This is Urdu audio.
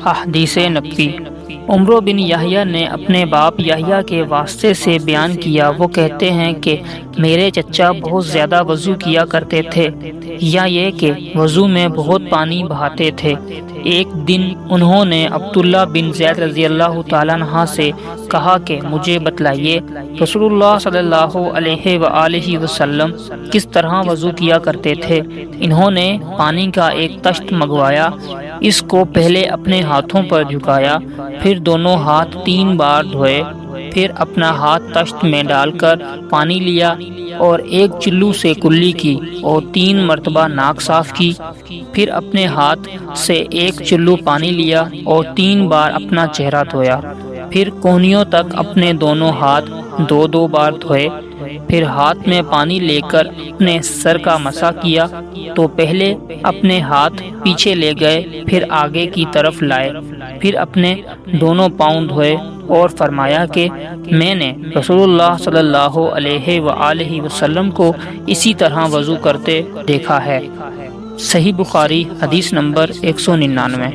احادیث نبوی۔ عمرو بن یحییٰ نے اپنے باپ یحییٰ کے واسطے سے بیان کیا، وہ کہتے ہیں کہ میرے چچا بہت زیادہ وضو کیا کرتے تھے، یا یہ کہ وضو میں بہت پانی بہاتے تھے۔ ایک دن انہوں نے عبداللہ بن زید رضی اللہ تعالیٰ عنہ سے کہا کہ مجھے بتلائیے رسول اللہ صلی اللہ علیہ وآلہ وسلم کس طرح وضو کیا کرتے تھے۔ انہوں نے پانی کا ایک تشت منگوایا، اس کو پہلے اپنے ہاتھوں پر جھکایا، پھر دونوں ہاتھ 3 بار دھوئے، پھر اپنا ہاتھ تشت میں ڈال کر پانی لیا اور ایک چلو سے کلی کی اور 3 مرتبہ ناک صاف کی، پھر اپنے ہاتھ سے ایک چلو پانی لیا اور 3 بار اپنا چہرہ دھویا، پھر کونیوں تک اپنے دونوں ہاتھ 2 بار دھوئے، پھر ہاتھ میں پانی لے کر اپنے سر کا مسح کیا تو پہلے اپنے ہاتھ پیچھے لے گئے، پھر آگے کی طرف لائے، پھر اپنے دونوں پاؤں دھوئے اور فرمایا کہ میں نے رسول اللہ صلی اللہ علیہ وآلہ وسلم کو اسی طرح وضو کرتے دیکھا ہے۔ صحیح بخاری حدیث نمبر 199۔